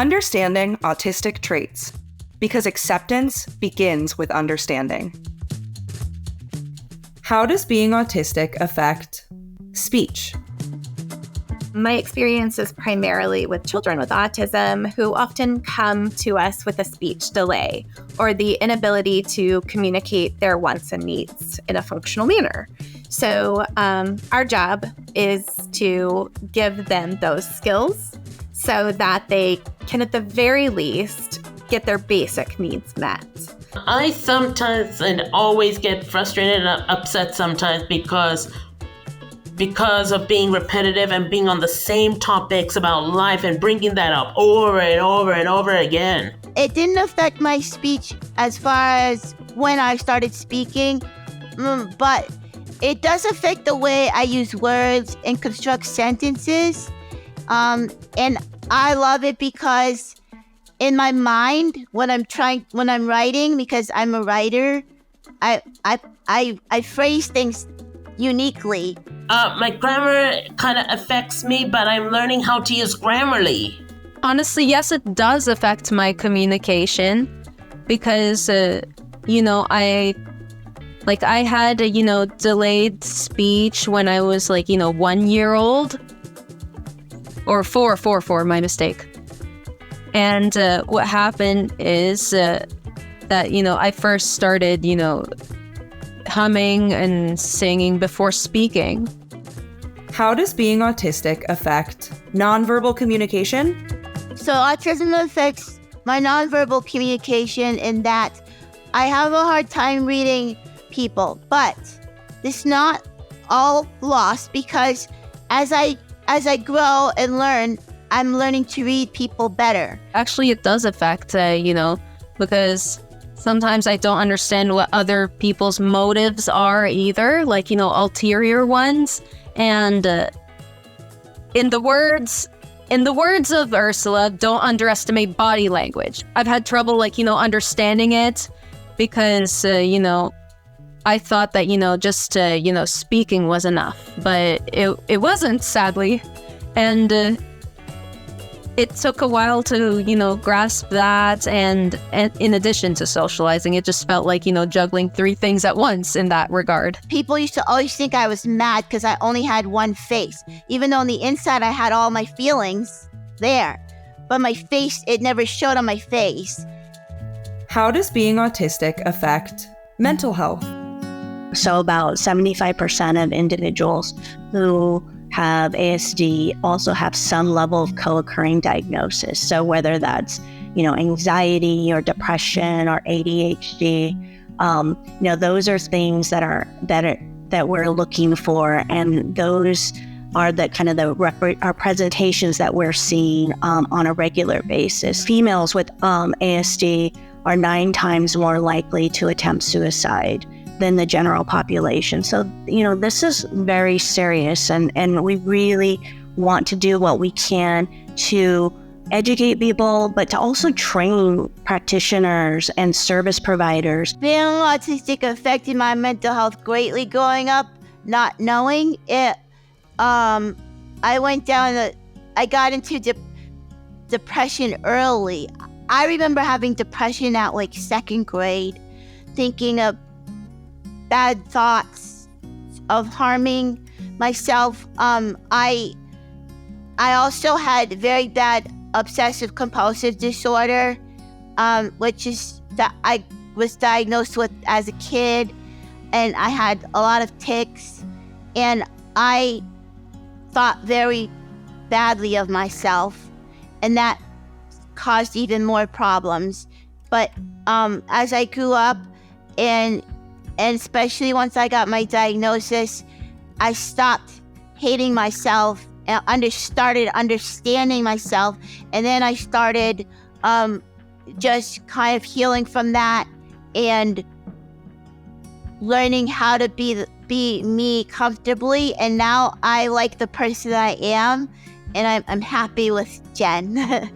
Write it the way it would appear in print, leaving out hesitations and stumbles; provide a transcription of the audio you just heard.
Understanding autistic traits, because acceptance begins with understanding. How does being autistic affect speech? My experience is primarily with children with autism who often come to us with a speech delay or the inability to communicate their wants and needs in a functional manner. So our job is to give them those skills so that they can, at the very least, get their basic needs met. I sometimes and always get frustrated and upset sometimes because of being repetitive and being on the same topics about life and bringing that up over and over and over again. It didn't affect my speech as far as when I started speaking, but it does affect the way I use words and construct sentences. And I love it because in my mind, when I'm writing, because I'm a writer, I phrase things uniquely. My grammar kind of affects me, but I'm learning how to use Grammarly. Honestly, yes, it does affect my communication because, I had, delayed speech when I was 1 year old or four, my mistake. And what happened is that, I first started, humming and singing before speaking. How does being autistic affect nonverbal communication? So autism affects my nonverbal communication in that I have a hard time reading people, but it's not all lost because as I grow and learn, I'm learning to read people better. Actually, it does affect, because sometimes I don't understand what other people's motives are either, ulterior ones. And in the words of Ursula, don't underestimate body language. I've had trouble, understanding it because, I thought that, just, speaking was enough. But it wasn't, sadly. And it took a while to, grasp that. And in addition to socializing, it just felt like, juggling 3 things at once in that regard. People used to always think I was mad because I only had one face, even though on the inside I had all my feelings there. But my face, it never showed on my face. How does being autistic affect mental health? So about 75% of individuals who have ASD also have some level of co-occurring diagnosis. So whether that's, anxiety or depression or ADHD, those are things that we're looking for, and those are the kind of our presentations that we're seeing on a regular basis. Females with ASD are 9 times more likely to attempt suicide than the general population. So, this is very serious, and we really want to do what we can to educate people, but to also train practitioners and service providers. Being autistic affected my mental health greatly growing up, not knowing it. I got into depression early. I remember having depression at 2nd grade, thinking of bad thoughts of harming myself. I also had very bad obsessive compulsive disorder, which is that I was diagnosed with as a kid, and I had a lot of tics, and I thought very badly of myself, and that caused even more problems. But as I grew up, and especially once I got my diagnosis, I stopped hating myself and started understanding myself. And then I started just kind of healing from that and learning how to be me comfortably. And now I like the person that I am, and I'm happy with Jen.